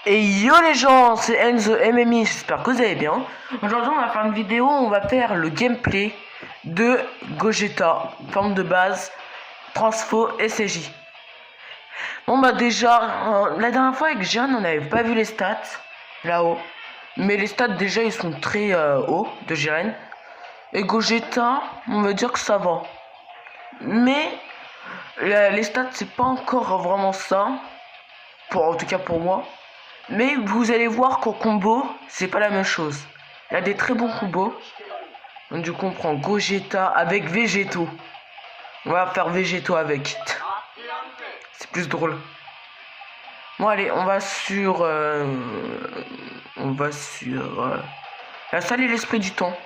Et yo les gens, c'est Enzo MMI, j'espère que vous allez bien. Aujourd'hui on va faire une vidéo où on va faire le gameplay de Gogeta, forme de base, Transfo SJ. Bon bah déjà, la dernière fois avec Jeanne on n'avait pas vu les stats, là-haut. Mais les stats déjà ils sont très hauts de Jiren. Et Gogeta, on va dire que ça va. Mais les stats c'est pas encore vraiment ça, en tout cas pour moi. Mais vous allez voir qu'au combo, c'est pas la même chose. Il y a des très bons combos. Donc du coup, on prend Gogeta avec Végéto. On va faire Végéto avec. C'est plus drôle. Bon allez, on va sur... la salle et l'esprit du temps.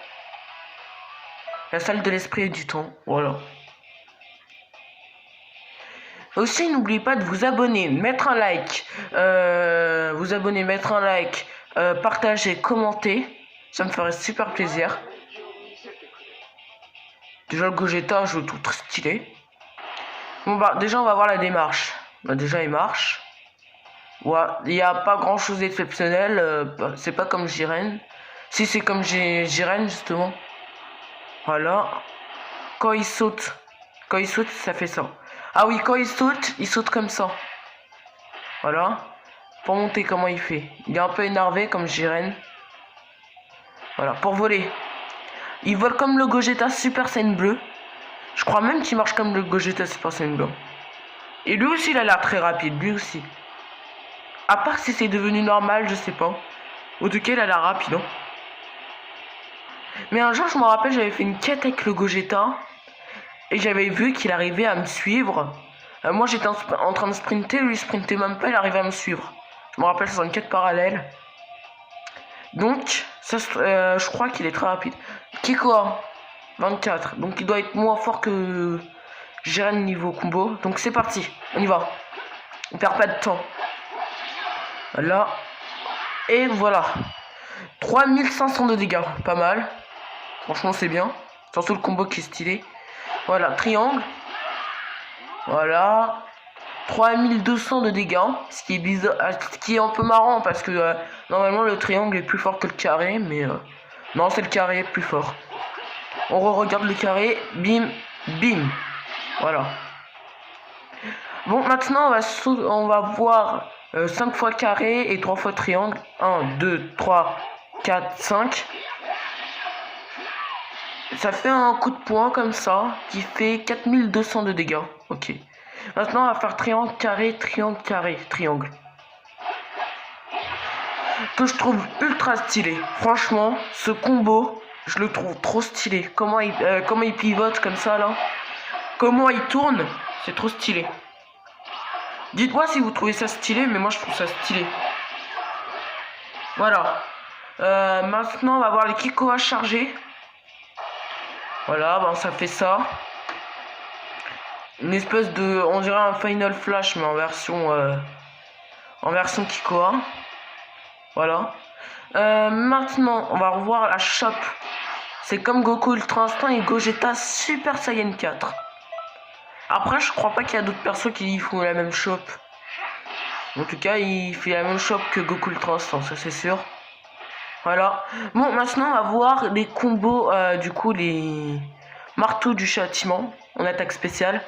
La salle de l'esprit et du temps. Voilà. Aussi, n'oubliez pas de vous abonner, mettre un like, partager, commenter. Ça me ferait super plaisir. Déjà, le Gogeta, je le trouve très stylé. Bon, bah, déjà, on va voir la démarche. Bah, déjà, il marche. Ouais, il n'y a pas grand chose d'exceptionnel. C'est pas comme Jiren. Si, c'est comme Jiren, justement. Voilà. Quand il saute, ça fait ça. Ah oui, quand il saute comme ça. Voilà. Pour monter, comment il fait? Il est un peu énervé comme Jiren. Voilà, pour voler. Il vole comme le Gogeta Super Saiyan bleu. Je crois même qu'il marche comme le Gogeta Super Saiyan bleu. Et lui aussi, il a l'air très rapide, lui aussi. À part si c'est devenu normal, je sais pas. En tout cas, il a l'air rapide. Hein. Mais un jour, je me rappelle, j'avais fait une quête avec le Gogeta. Et j'avais vu qu'il arrivait à me suivre. Moi j'étais en train de sprinter, lui il sprintait même pas, il arrivait à me suivre. Je me rappelle, c'est une quête parallèle. Donc, ça, je crois qu'il est très rapide. Kikoa, 24. Donc il doit être moins fort que Jiren niveau combo. Donc c'est parti, on y va. On perd pas de temps. Voilà. Et voilà. 3500 de dégâts, pas mal. Franchement c'est bien. Surtout le combo qui est stylé. Voilà, triangle. Voilà. 3200 de dégâts. Ce qui est bizarre, ce qui est un peu marrant parce que normalement le triangle est plus fort que le carré. Mais non, c'est le carré plus fort. On re-regarde le carré. Bim, bim. Voilà. Bon, maintenant on va voir 5 fois carré et 3 fois triangle. 1, 2, 3, 4, 5. Ça fait un coup de poing comme ça qui fait 4200 de dégâts. Ok. Maintenant, on va faire triangle, carré, triangle. Que je trouve ultra stylé. Franchement, ce combo, je le trouve trop stylé. Comment il pivote comme ça là. Comment il tourne, c'est trop stylé. Dites-moi si vous trouvez ça stylé, mais moi je trouve ça stylé. Voilà. Maintenant, on va voir les Kikoa chargés. Voilà, ben ça fait ça. Une espèce de, on dirait un Final Flash, mais en version Kikoa. Voilà. Maintenant, on va revoir la shop. C'est comme Goku Ultra Instinct et Gogeta Super Saiyan 4. Après, je crois pas qu'il y a d'autres persos qui font la même shop. En tout cas, il fait la même shop que Goku Ultra Instinct, ça c'est sûr. Voilà. Bon, maintenant, on va voir les combos, du coup, les marteaux du châtiment en attaque spéciale.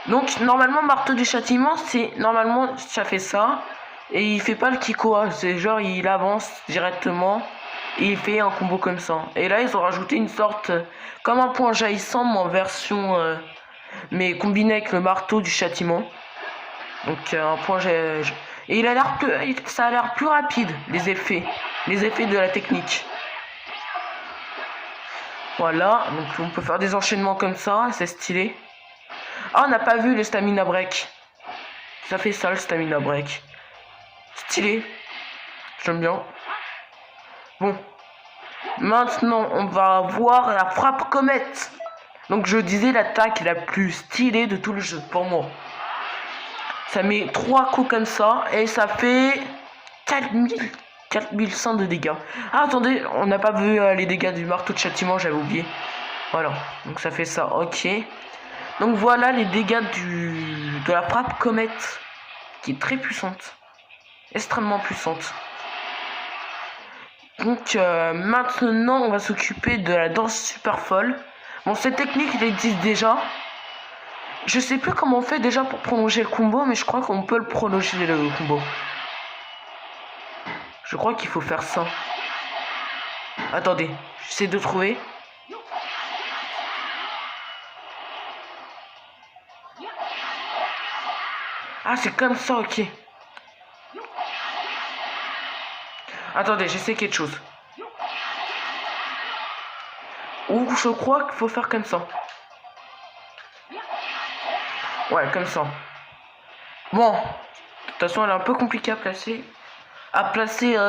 Donc, normalement, marteau du châtiment, normalement, ça fait ça. Et il fait pas le Kikoa. C'est genre, il avance directement. Et il fait un combo comme ça. Et là, ils ont rajouté une sorte, comme un point jaillissant, mais en version, mais combiné avec le marteau du châtiment. Donc, un point jaillissant. Et ça a l'air plus rapide, les effets de la technique. Voilà, donc on peut faire des enchaînements comme ça, c'est stylé. Ah, on n'a pas vu le stamina break. Ça fait ça le stamina break. Stylé. J'aime bien. Bon. Maintenant, on va voir la frappe comète. Donc je disais l'attaque la plus stylée de tout le jeu pour moi. Ça met 3 coups comme ça et ça fait 4100 de dégâts. Ah attendez, on n'a pas vu les dégâts du marteau de châtiment, j'avais oublié. Voilà, donc ça fait ça, ok. Donc voilà les dégâts de la frappe comète, qui est très puissante. extrêmement puissante. Donc maintenant on va s'occuper de la danse super folle. Bon, cette technique il existe déjà. Je sais plus comment on fait déjà pour prolonger le combo, mais je crois qu'on peut le prolonger le combo. Je crois qu'il faut faire ça. Attendez, j'essaie de trouver. Ah, c'est comme ça, ok. Attendez, j'essaie quelque chose. Ou je crois qu'il faut faire comme ça. Ouais, comme ça. Bon, de toute façon, elle est un peu compliquée à placer.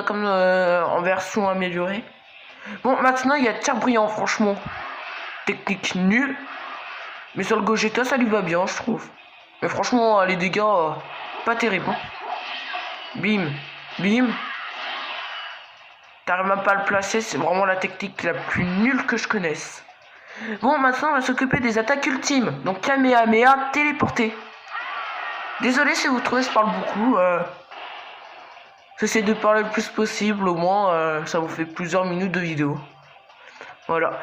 Comme en version améliorée. Bon, maintenant, il y a tir brillant, franchement. Technique nulle. Mais sur le Gogeta, ça lui va bien, je trouve. Mais franchement, les dégâts, pas terribles. Hein. Bim, bim. T'arrives même pas à le placer, c'est vraiment la technique la plus nulle que je connaisse. Bon, maintenant, on va s'occuper des attaques ultimes. Donc, Kamehameha, téléporté. Désolé si vous trouvez que je parle beaucoup. J'essaie de parler le plus possible, au moins, ça vous fait plusieurs minutes de vidéo. Voilà.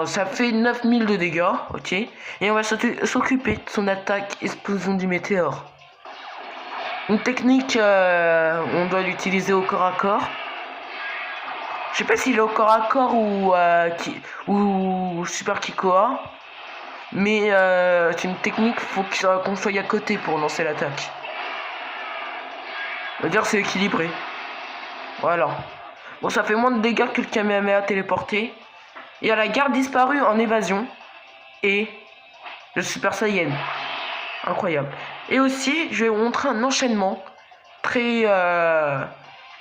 Ça fait 9000 de dégâts, ok. Et on va s'occuper de son attaque explosion du météore. Une technique, on doit l'utiliser au corps à corps. Je sais pas s'il est au corps à corps ou Super Kikoa. Mais c'est une technique, faut qu'on soit à côté pour lancer l'attaque. On va dire c'est équilibré. Voilà. Bon, ça fait moins de dégâts que le Kamehameha téléporté. Il y a la garde disparue en évasion. Et le Super Saiyan. Incroyable. Et aussi, je vais vous montrer un enchaînement très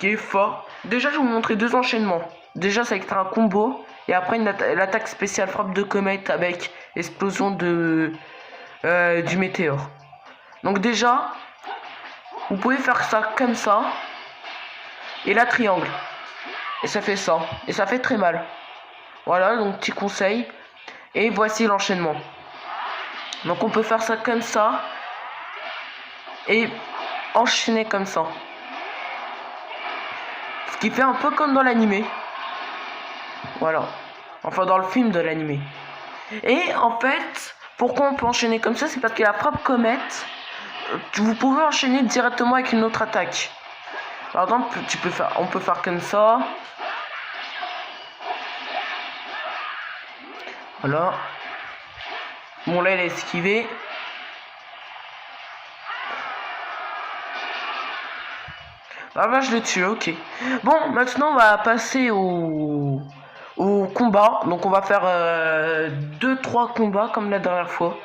qui est fort. Déjà, je vais vous montrer deux enchaînements. Déjà, ça va être un combo. Et après, l'attaque spéciale frappe de comète avec explosion du météore. Donc déjà, vous pouvez faire ça comme ça. Et là, triangle. Et ça fait ça. Et ça fait très mal. Voilà, donc petit conseil. Et voici l'enchaînement. Donc on peut faire ça comme ça. Et enchaîner comme ça. Ce qui fait un peu comme dans l'animé. Voilà. Enfin dans le film de l'animé. Et en fait, pourquoi on peut enchaîner comme ça? C'est parce que la frappe comète, vous pouvez enchaîner directement avec une autre attaque. Par exemple, on peut faire comme ça. Voilà. Bon là, il a esquivé. Ah bah je l'ai tué, ok. Bon, maintenant on va passer au combat. Donc on va faire 2-3 combats comme la dernière fois.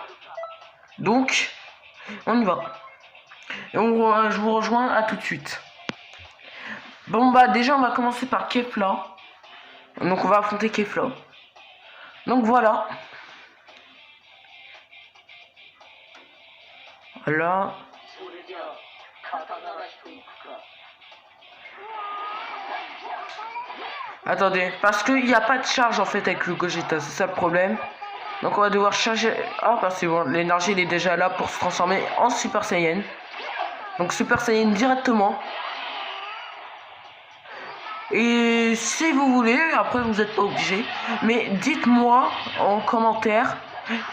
Donc, on y va. Et je vous rejoins à tout de suite. Bon bah déjà on va commencer par Kefla. Donc on va affronter Kefla. Donc voilà. Voilà. Attendez, parce qu'il n'y a pas de charge en fait avec le Gogeta, c'est ça le problème. Donc on va devoir charger... Ah bah c'est bon, l'énergie elle est déjà là pour se transformer en Super Saiyan. Donc Super Saiyan directement. Et si vous voulez, après vous n'êtes pas obligé, mais dites-moi en commentaire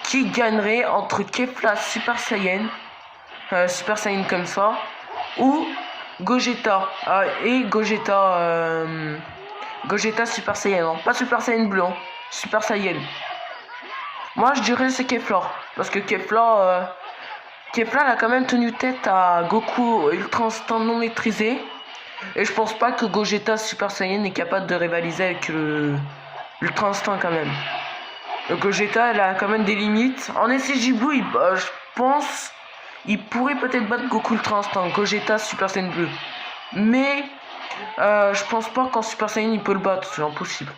qui gagnerait entre Kefla Super Saiyan, Super Saiyan comme ça, ou Gogeta, et Gogeta, Gogeta Super Saiyan, hein. Pas Super Saiyan bleu, hein. Super Saiyan. Moi je dirais c'est Kefla, parce que Kefla elle a quand même tenu tête à Goku Ultra Instinct non maîtrisé. Et je pense pas que Gogeta Super Saiyan est capable de rivaliser avec l'Ultra Instinct quand même. Le Gogeta elle a quand même des limites. En SCJ-Blue, je pense il pourrait peut-être battre Goku Ultra Instinct, Gogeta Super Saiyan bleu. Mais je pense pas qu'en Super Saiyan il peut le battre, c'est impossible.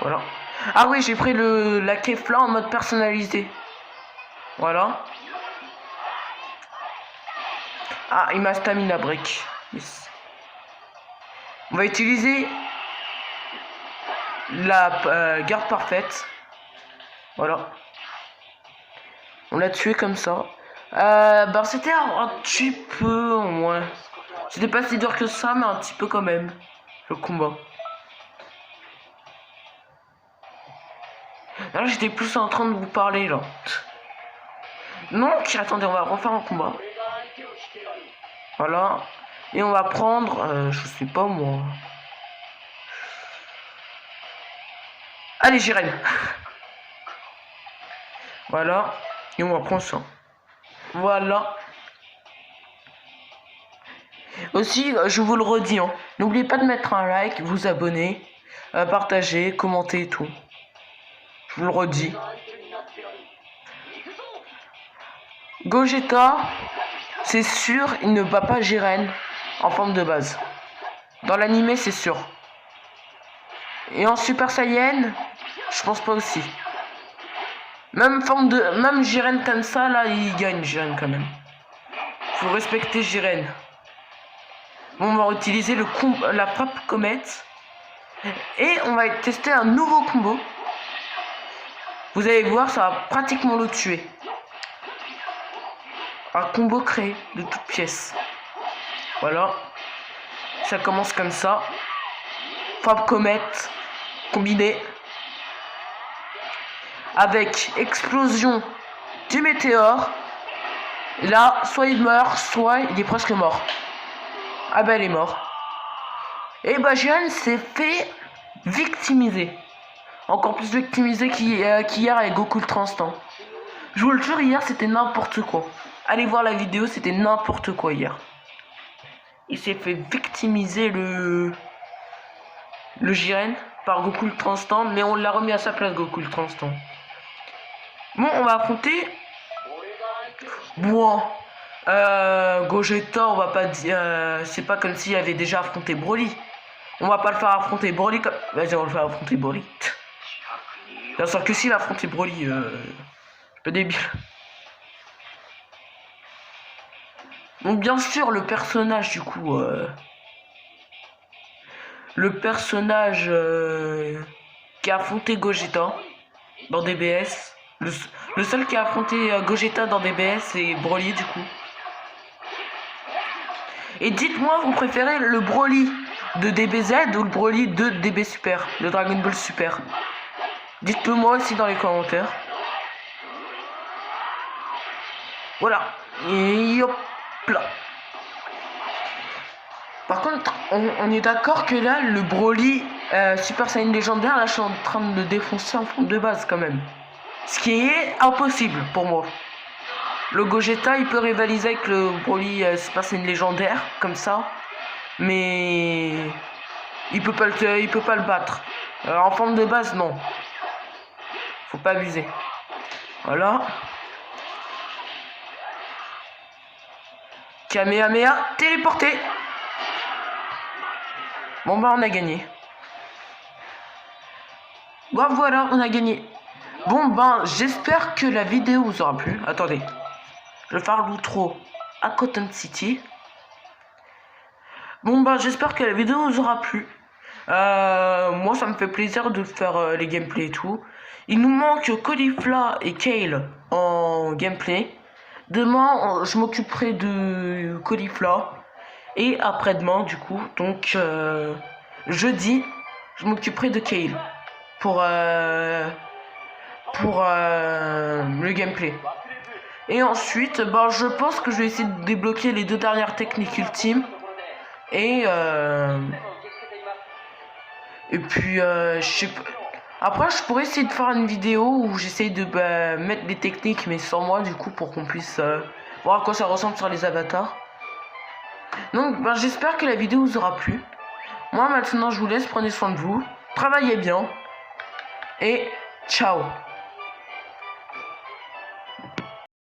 Voilà. Ah oui, j'ai pris la Kefla en mode personnalisé. Voilà. Ah, il m'a stamina break. Yes. On va utiliser la garde parfaite. Voilà. On l'a tué comme ça. Ben c'était un petit peu, ouais. C'était pas si dur que ça, mais un petit peu quand même, le combat. Là, j'étais plus en train de vous parler, là. Donc, attendez, on va refaire un combat. Voilà. Et on va prendre, je sais pas moi. Allez, Jiren. Voilà. Et on va prendre ça. Voilà. Aussi, je vous le redis, hein, n'oubliez pas de mettre un like, vous abonner, partager, commenter et tout. Je vous le redis. Gogeta, c'est sûr, il ne bat pas Jiren en forme de base. Dans l'animé, c'est sûr. Et en Super Saiyan, je pense pas aussi. Même Jiren comme ça, là, il gagne Jiren quand même. Faut respecter Jiren. Bon, on va utiliser la frappe comète. Et on va tester un nouveau combo. Vous allez voir, ça va pratiquement le tuer. Un combo créé de toutes pièces. Voilà. Ça commence comme ça. Frappe comète combinée avec explosion du météore. Là, soit il meurt, soit il est presque mort. Ah ben, il est mort. Et bah, Jiren s'est fait victimiser. Encore plus victimisé qu'hier avec Goku Ultra Instinct. Je vous le jure, hier, c'était n'importe quoi. Allez voir la vidéo, c'était n'importe quoi hier. Il s'est fait victimiser le Jiren par Goku Ultra Instinct, mais on l'a remis à sa place, Goku Ultra Instinct. Bon, on va affronter... Bon... Gogeta, on va pas dire... c'est pas comme s'il avait déjà affronté Broly. On va pas le faire affronter Broly comme... Vas-y, on va le faire affronter Broly. Bien sûr que s'il a affronté Broly, un peu débile. Donc bien sûr, le personnage du coup... le personnage qui a affronté Gogeta dans DBS. Le seul qui a affronté Gogeta dans DBS, c'est Broly du coup. Et dites-moi, vous préférez le Broly de DBZ ou le Broly de DB Super, de Dragon Ball Super? Dites-le moi aussi dans les commentaires. Voilà. Et hop là. Par contre, on est d'accord que là, le Broly Super Saiyan légendaire, là, je suis en train de le défoncer en forme de base quand même. Ce qui est impossible pour moi. Le Gogeta, il peut rivaliser avec le Broly Super Saiyan légendaire, comme ça. Mais il peut pas le battre. En forme de base, non. Faut pas abuser. Voilà. Kamehameha téléporté. Bon bah on a gagné. Bon voilà, on a gagné. Bon ben j'espère que la vidéo vous aura plu. Attendez. Je vais faire l'outro à Cotton City. Bon bah j'espère que la vidéo vous aura plu. Moi ça me fait plaisir de faire les gameplays et tout. Il nous manque Caulifla et Kale en gameplay. Demain je m'occuperai de Caulifla. Et après-demain du coup, donc jeudi, je m'occuperai de Kale pour le gameplay. Et ensuite, bah, je pense que je vais essayer de débloquer les 2 dernières techniques ultimes. Et puis, je sais pas. Après, je pourrais essayer de faire une vidéo où j'essaye de mettre les techniques, mais sans moi, du coup, pour qu'on puisse voir à quoi ça ressemble sur les avatars. Donc, ben, j'espère que la vidéo vous aura plu. Moi, maintenant, je vous laisse. Prenez soin de vous. Travaillez bien. Et ciao.